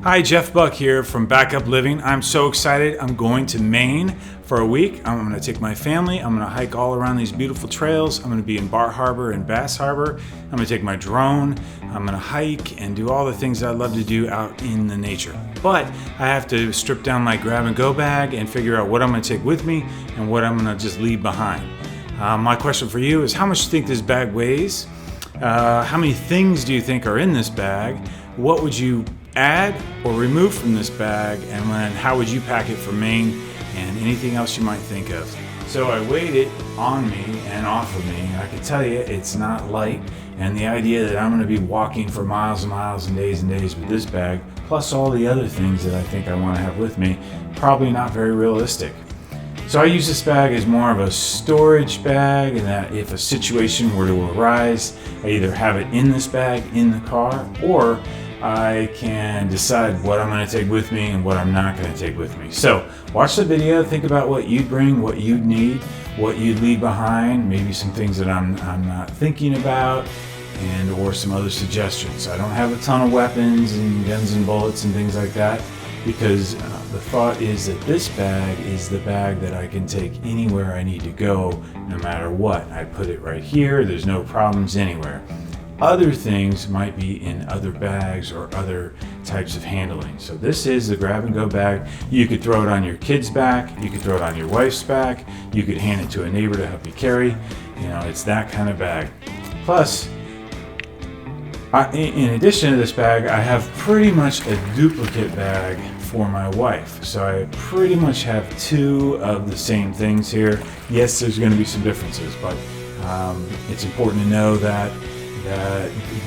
Hi, Jeff Buck here from BackUp Living. I'm so excited. I'm going to Maine for a week. I'm going to take my family. I'm going to hike all around these beautiful trails. I'm going to be in Bar Harbor and Bar Harbor. I'm going to take my drone. I'm going to hike and do all the things that I love to do out in the nature. But I have to strip down my grab-and-go bag and figure out what I'm going to take with me and what I'm going to just leave behind. My question for you is, how much do you think this bag weighs? How many things do you think are in this bag? What would you add or remove from this bag, and then how would you pack it for Maine, and anything else you might think of. So I weighed it on me and off of me. I can tell you it's not light, and the idea that I'm going to be walking for miles and miles and days with this bag, plus all the other things that I think I want to have with me, probably not very realistic. So I use this bag as more of a storage bag, and that if a situation were to arise, I either have it in this bag in the car, or I can decide what I'm going to take with me and what I'm not going to take with me. So watch the video, think about what you'd bring, what you'd need, what you'd leave behind, maybe some things that I'm not thinking about, and or some other suggestions. I don't have a ton of weapons and guns and bullets and things like that, because the thought is that this bag is the bag that I can take anywhere I need to go, no matter what. I put it right here, there's no problems anywhere. Other things might be in other bags or other types of handling. So this is the grab and go bag. You could throw it on your kid's back, you could throw it on your wife's back, you could hand it to a neighbor to help you carry. You know, it's that kind of bag. Plus, in addition to this bag, I have pretty much a duplicate bag for my wife. So I pretty much have two of the same things here. Yes, there's going to be some differences, but it's important to know that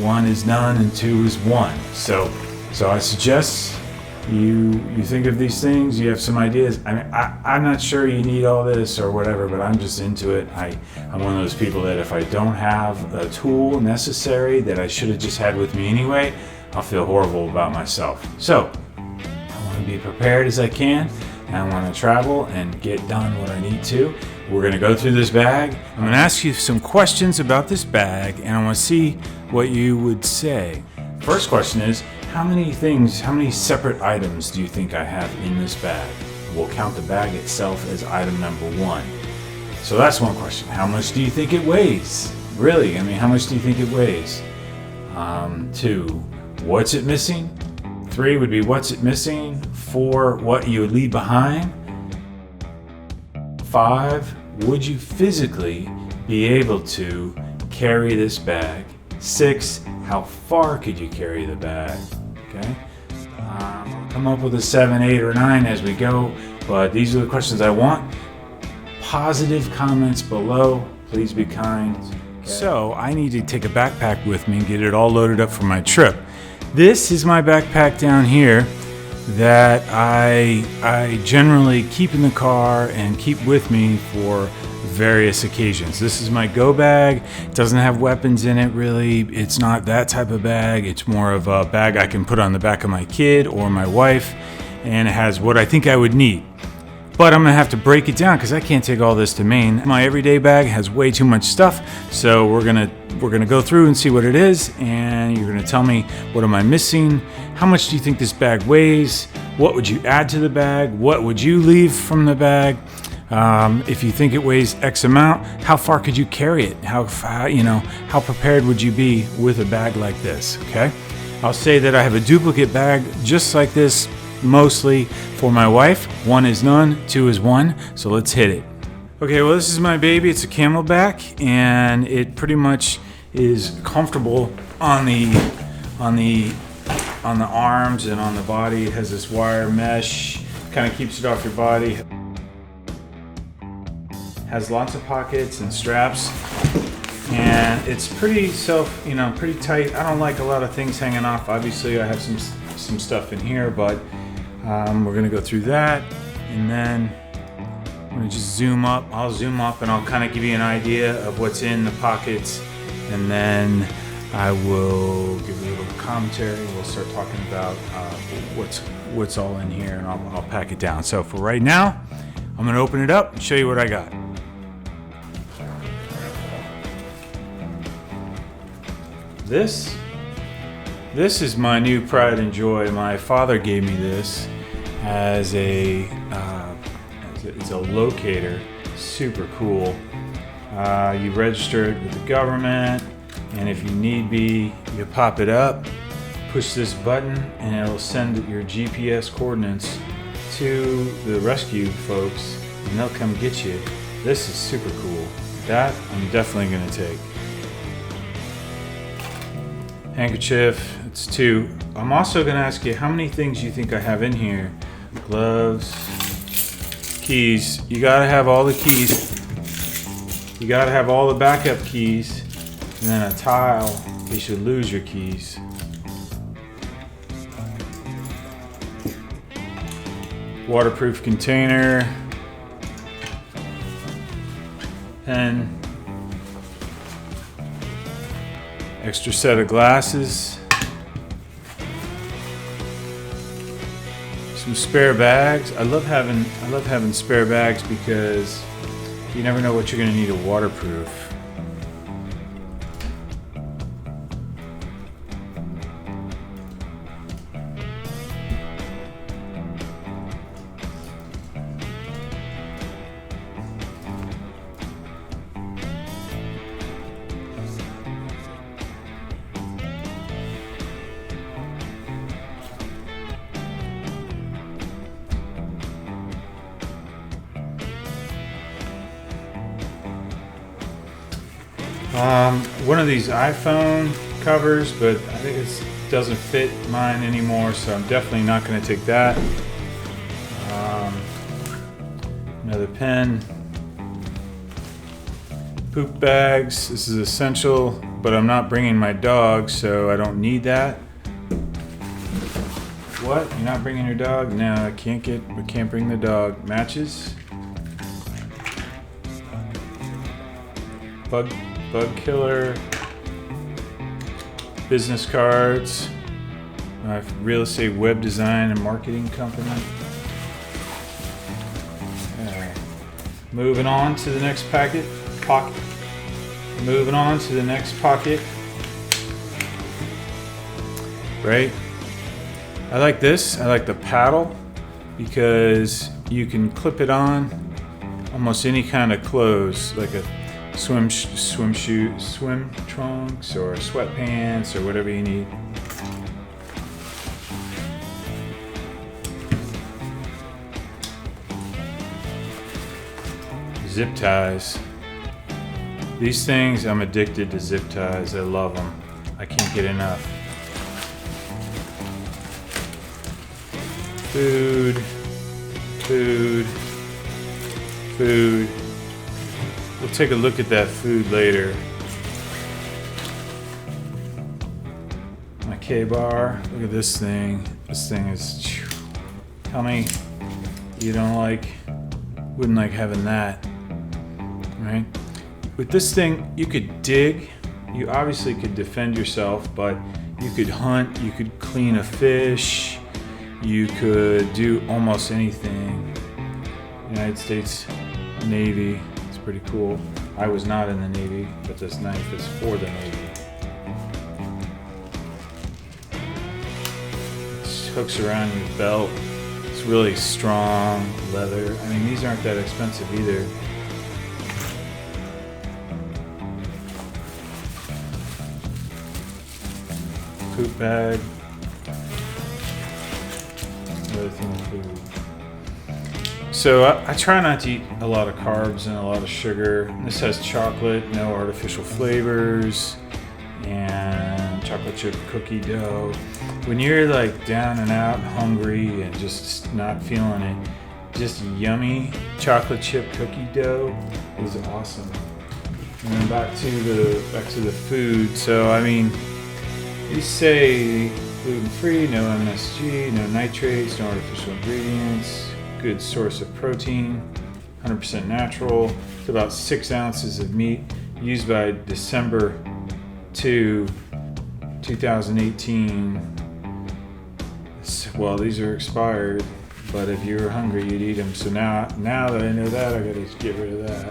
one is none and two is one. So I suggest you think of these things, you have some ideas. I mean, I'm not sure you need all this or whatever, but I'm just into it. I'm one of those people that if I don't have a tool necessary that I should have just had with me anyway, I'll feel horrible about myself. So I want to be prepared as I can, and I want to travel and get done what I need to. We're going to go through this bag. I'm going to ask you some questions about this bag, and I want to see what you would say. First question is, how many separate items do you think I have in this bag? We'll count the bag itself as item number one. So that's one question. How much do you think it weighs? Really, I mean, how much do you think it weighs? 2, what's it missing? 3 would be what's it missing? 4, what you would leave behind? 5, would you physically be able to carry this bag? 6, how far could you carry the bag? Okay, I'll come up with a 7, 8, or 9 as we go, but these are the questions I want. Positive comments below, please be kind. Okay. So I need to take a backpack with me and get it all loaded up for my trip. This is my backpack down here that I generally keep in the car and keep with me for various occasions. This is my go bag. It doesn't have weapons in it really. It's not that type of bag. It's more of a bag I can put on the back of my kid or my wife, and it has what I think I would need. But I'm gonna have to break it down because I can't take all this to Maine. My everyday bag has way too much stuff, so we're gonna go through and see what it is, and you're gonna tell me, what am I missing? How much do you think this bag weighs? What would you add to the bag? What would you leave from the bag? If you think it weighs X amount, how far could you carry it? How prepared would you be with a bag like this? Okay, I'll say that I have a duplicate bag just like this, mostly for my wife. 1 is none, 2 is 1. So let's hit it. Okay, well, this is my baby. It's a Camelback, and it pretty much is comfortable on the arms and on the body. It has this wire mesh, kind of keeps it off your body. Has lots of pockets and straps, and it's pretty pretty tight. I don't like a lot of things hanging off. Obviously, I have some stuff in here, but we're gonna go through that, and then I'm gonna just zoom up. I'll zoom up and I'll kind of give you an idea of what's in the pockets, and then I will give a little commentary. We'll start talking about what's all in here, and I'll pack it down. So for right now, I'm gonna open it up and show you what I got. This This is my new pride and joy. My father gave me this as it's a locator. Super cool. You register it with the government, and if you need be, you pop it up, push this button, and it'll send your GPS coordinates to the rescue folks, and they'll come get you. This is super cool. That I'm definitely gonna take. Handkerchief, it's 2. I'm also gonna ask you how many things you think I have in here. Gloves, keys. You gotta have all the keys. You gotta have all the backup keys, and then a tile in case you lose your keys. Waterproof container, pen, extra set of glasses, some spare bags. I love having spare bags because you never know what you're going to need to waterproof. One of these iPhone covers, but I think it doesn't fit mine anymore, so I'm definitely not going to take that. Another pen. Poop bags. This is essential, but I'm not bringing my dog, so I don't need that. What? You're not bringing your dog? No, we can't bring the dog. Matches. Bug killer, business cards, real estate web design and marketing company. Moving on to the next pocket. Moving on to the next pocket. Right? I like this. I like the paddle because you can clip it on almost any kind of clothes, like a swim trunks or sweatpants or whatever you need. Zip ties. These things, I'm addicted to zip ties. I love them. I can't get enough. Food. We'll take a look at that food later. My K-bar. Look at this thing. This thing is... Tell me you wouldn't like having that. Right? With this thing, you could dig. You obviously could defend yourself, but you could hunt. You could clean a fish. You could do almost anything. United States Navy. Pretty cool. I was not in the Navy, but this knife is for the Navy. It hooks around your belt. It's really strong leather. I mean, these aren't that expensive either. Poop bag. Another thing of food. So I try not to eat a lot of carbs and a lot of sugar. This has chocolate, no artificial flavors, and chocolate chip cookie dough. When you're like down and out, hungry, and just not feeling it, just yummy chocolate chip cookie dough is awesome. And then back to the food. So I mean, you say gluten-free, no MSG, no nitrates, no artificial ingredients. Good source of protein, 100% natural. It's about 6 ounces of meat, used by December 2, 2018. Well, these are expired, but if you were hungry, you'd eat them. So now that I know that, I gotta get rid of that.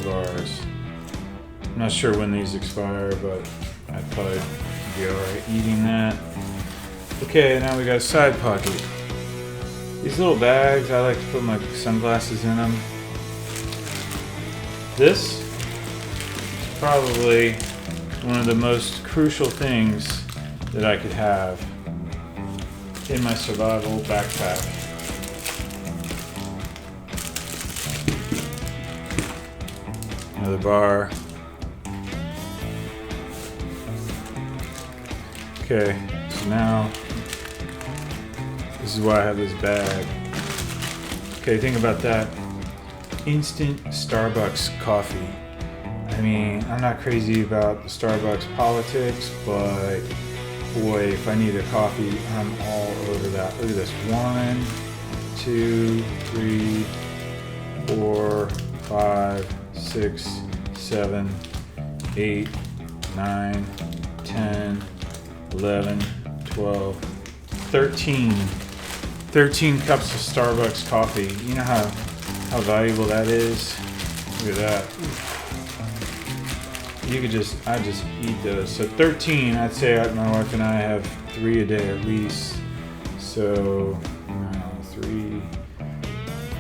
Bars. $2. I'm not sure when these expire, but I'd probably be alright eating that. Okay, now we got a side pocket. These little bags, I like to put my sunglasses in them. This is probably one of the most crucial things that I could have in my survival backpack. Another bar. Okay, so now this is why I have this bag. Okay, think about that. Instant Starbucks coffee. I mean, I'm not crazy about the Starbucks politics, but boy, if I need a coffee, I'm all over that. Look at this. 1, 2, 3, 4, 5, 6, 7, 8, 9, 10, 11, 12, 13. 13 cups of Starbucks coffee. You know how valuable that is? Look at that. I just eat those. So 13, I'd say my wife and I have 3 a day at least. So 3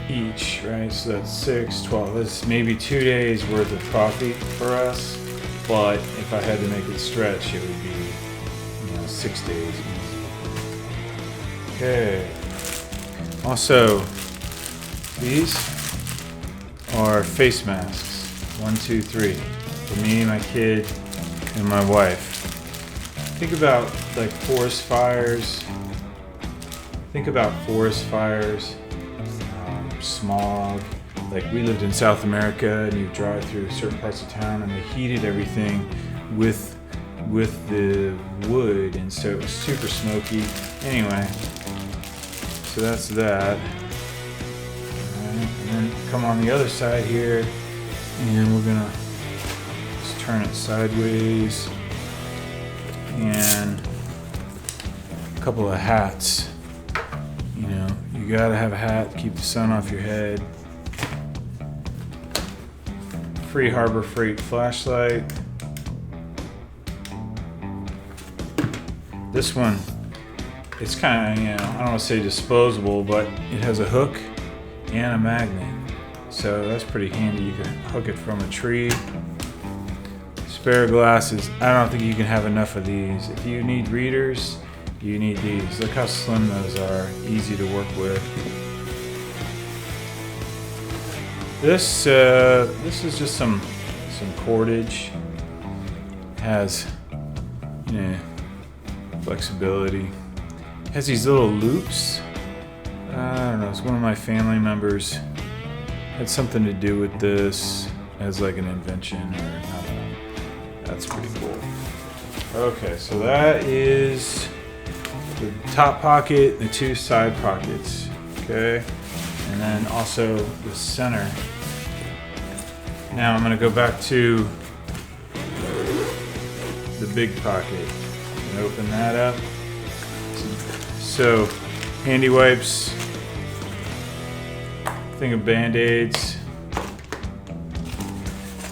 each, right? So that's 6, 12. That's maybe 2 days worth of coffee for us. But if I had to make it stretch, it would be 6 days easy. Okay. Also, these are face masks. 1, 2, 3. For me, my kid, and my wife. Think about like forest fires. Smog. Like we lived in South America, and you drive through certain parts of town, and they heated everything with the wood, and so it was super smoky. Anyway, so that's that. Alright, and then come on the other side here, and we're gonna just turn it sideways, and a couple of hats. You gotta have a hat to keep the sun off your head. Free Harbor Freight flashlight. This one, it's kind of, I don't want to say disposable, but it has a hook and a magnet. So that's pretty handy. You can hook it from a tree. Spare glasses. I don't think you can have enough of these. If you need readers, you need these. Look how slim those are. Easy to work with. This is just some cordage. Has flexibility. It has these little loops. I don't know. It's one of my family members had something to do with this as like an invention, or I don't know. That's pretty cool. Okay, so that is the top pocket, the 2 side pockets. Okay, and then also the center. Now I'm gonna go back to the big pocket and open that up. So, handy wipes. Think of Band-Aids.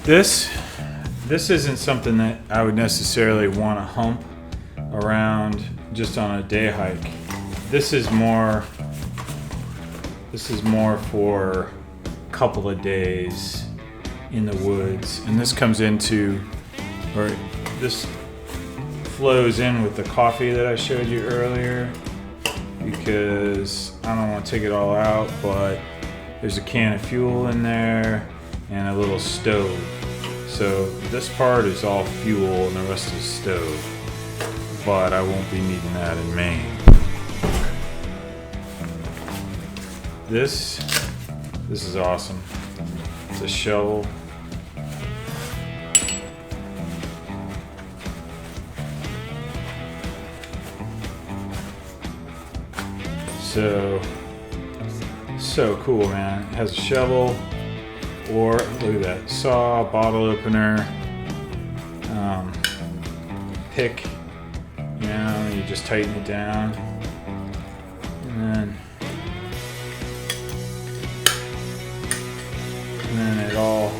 This isn't something that I would necessarily want to hump around just on a day hike. This is more for a couple of days in the woods, and this comes into, or this flows in with the coffee that I showed you earlier, because I don't want to take it all out, but there's a can of fuel in there and a little stove. So this part is all fuel and the rest is stove, but I won't be needing that in Maine. This is awesome. It's a shovel. So cool, man. It has a shovel, or look at that, saw, bottle opener, pick, you just tighten it down, and then it all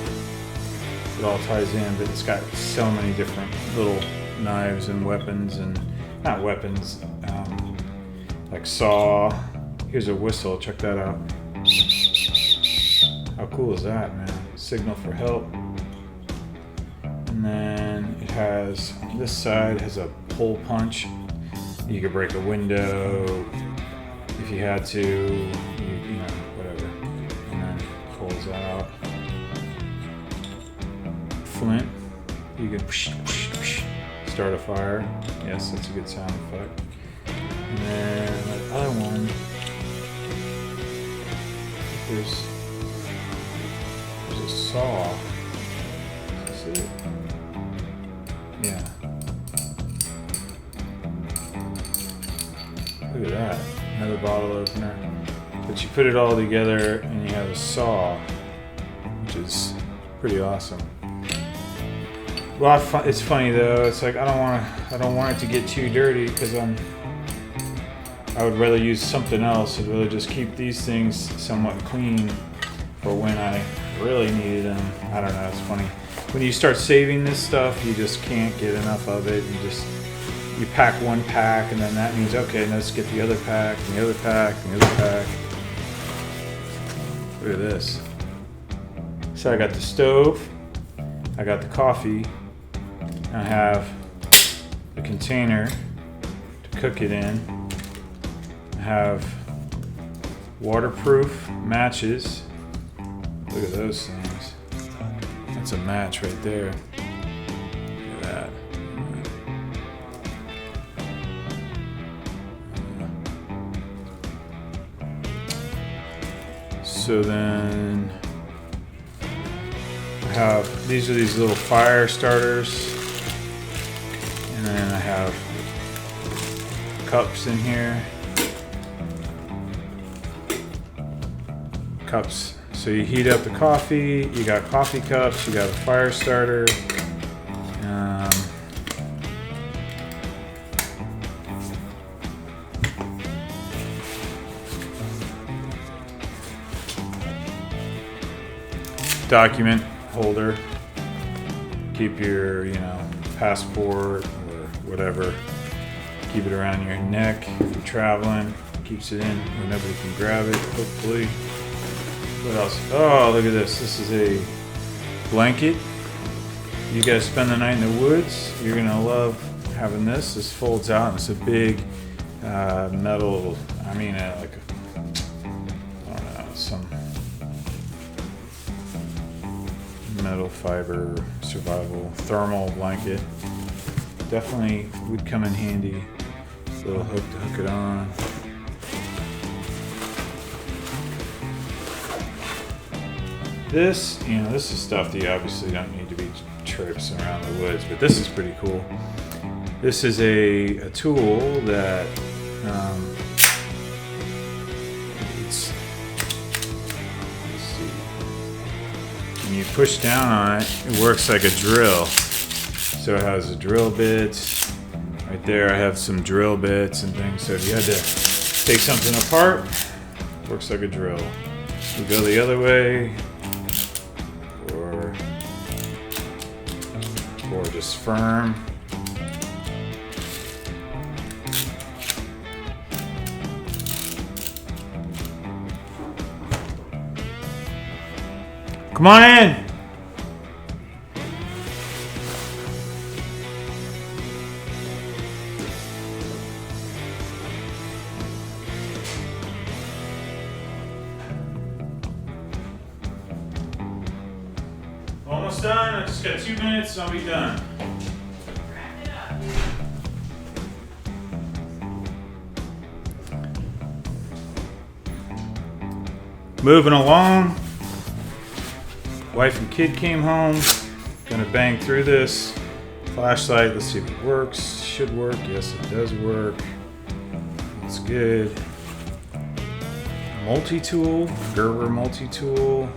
it all ties in, but it's got so many different little knives and weapons, and not weapons, like saw. Here's a whistle, check that out. How cool is that, man? Signal for help. And then it has, on this side, has a pull punch. You could break a window if you had to, you know, whatever. And then it pulls out. Flint, you could start a fire. Yes, that's a good sound effect. And then the other one, there's a saw. Is this it? Yeah. Look at that. Another bottle opener. But you put it all together and you have a saw, which is pretty awesome. Well, it's funny though. It's like I don't want it to get too dirty because I would rather use something else. I'd rather just keep these things somewhat clean for when I really needed them. I don't know. It's funny when you start saving this stuff, you just can't get enough of it. You pack one pack, and then that means okay, let's get the other pack, and the other pack, and the other pack. Look at this. So I got the stove, I got the coffee, and I have the container to cook it in. I have waterproof matches. Look at those things. That's a match right there. Look at that. So then I have, these are these little fire starters. And then I have cups in here. Cups. So you heat up the coffee, you got coffee cups, you got a fire starter. Document holder. Keep your, passport or whatever. Keep it around your neck if you're traveling. Keeps it in where nobody can grab it, hopefully. What else? Oh, look at this. This is a blanket. You guys spend the night in the woods, you're gonna love having this. This folds out and it's a big metal, some metal fiber survival thermal blanket. Definitely would come in handy. Little hook to hook it on. This, this is stuff that you obviously don't need to be traipsing around the woods, but this is pretty cool. This is a tool that let's see. When you push down on it, it works like a drill. So it has a drill bit. Right there I have some drill bits and things. So if you had to take something apart, it works like a drill. We go the other way. Or just firm. Come on in. Almost done. I just got 2 minutes and I'll be done. Moving along. Wife and kid came home. Gonna bang through this. Flashlight, let's see if it works. Should work. Yes, it does work. That's good. Multi-tool, Gerber multi-tool.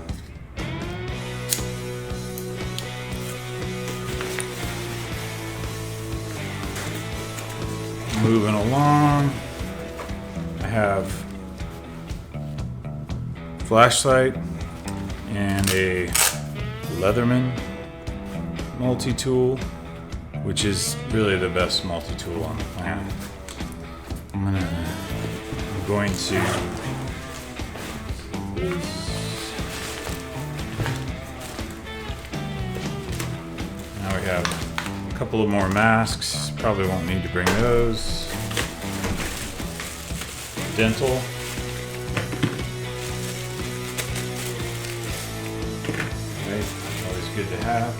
Moving along. I have flashlight and a Leatherman multi-tool, which is really the best multi-tool on the planet. I'm going to now we have a couple of more masks. Probably won't need to bring those. Dental. Right, always good to have.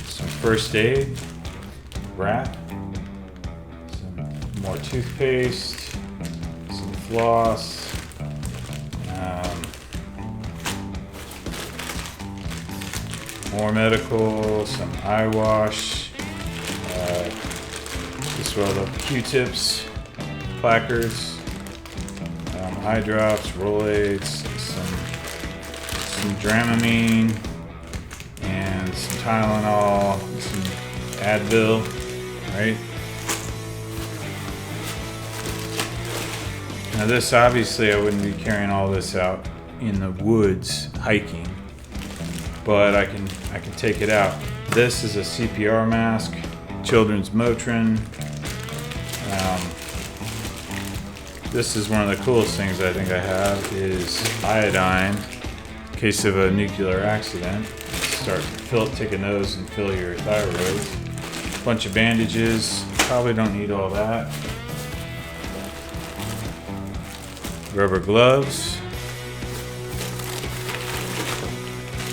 Some first aid, wrap, some more toothpaste, some floss, more medical, some eye wash, this rolled up Q-tips, placards, eye drops, Rolaids, some Dramamine, and some Tylenol, some Advil, right? Now this, obviously I wouldn't be carrying all this out in the woods hiking, but I can take it out. This is a CPR mask, children's Motrin. This is one of the coolest things I think I have is iodine in case of a nuclear accident. Take a nose and fill your thyroid. Bunch of bandages, probably don't need all that. Rubber gloves.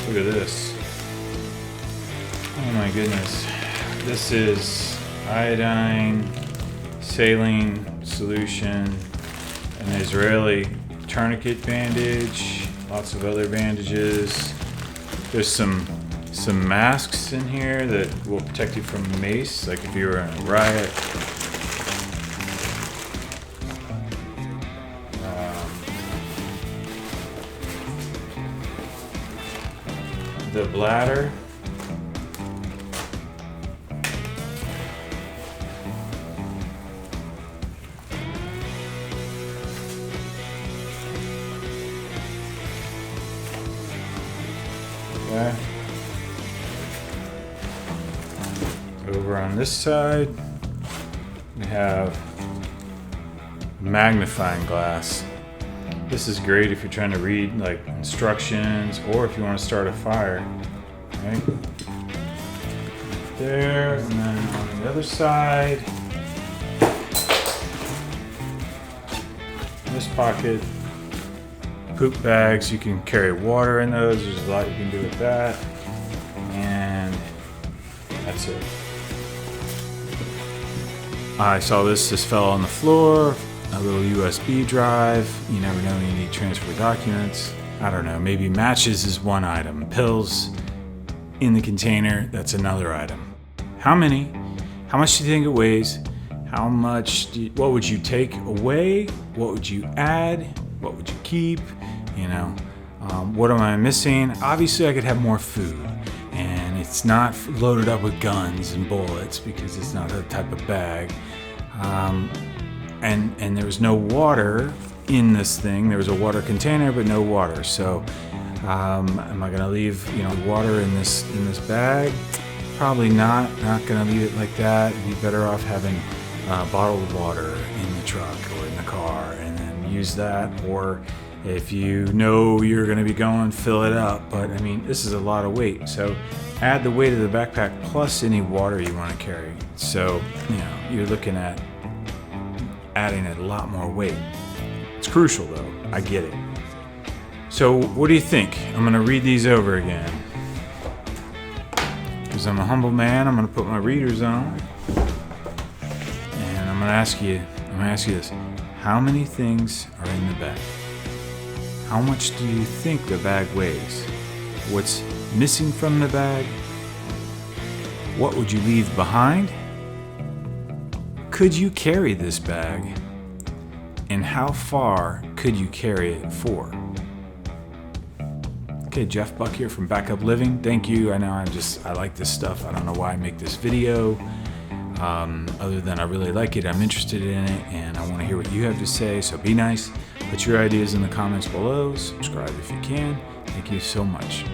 Look at this. Oh my goodness. This is iodine, saline solution, an Israeli tourniquet bandage, lots of other bandages. There's some masks in here that will protect you from mace, like if you were in a riot. The bladder. Okay. Over on this side, we have magnifying glass. This is great if you're trying to read like instructions or if you want to start a fire. Right there, and then on the other side, this pocket, poop bags. You can carry water in those. There's a lot you can do with that, and that's it. I saw this fell on the floor. A little USB drive. You never know when you need to transfer documents. I don't know, maybe matches is one item. Pills in the container, that's another item. How many? How much do you think it weighs? How much, what would you take away? What would you add? What would you keep? You know, what am I missing? Obviously I could have more food, and it's not loaded up with guns and bullets because it's not that type of bag. And there was no water in this thing. There was a water container, but no water. So, am I gonna leave, water in this bag? Probably not. Not gonna leave it like that. You'd be better off having bottled water in the truck or in the car, and then use that. Or if you know you're gonna be going, fill it up. But I mean, this is a lot of weight. So, add the weight of the backpack plus any water you want to carry. So, you're looking at adding a lot more weight. It's crucial though, I get it. So what do you think? I'm gonna read these over again. Because I'm a humble man, I'm gonna put my readers on. And I'm gonna ask you this. How many things are in the bag? How much do you think the bag weighs? What's missing from the bag? What would you leave behind? Could you carry this bag? And how far could you carry it for? Okay, Jeff Buck here from BackUp Living. Thank you. I know I like this stuff. I don't know why I make this video. Other than I really like it, I'm interested in it, and I want to hear what you have to say. So be nice, Put your ideas in the comments below. Subscribe if you can. Thank you so much.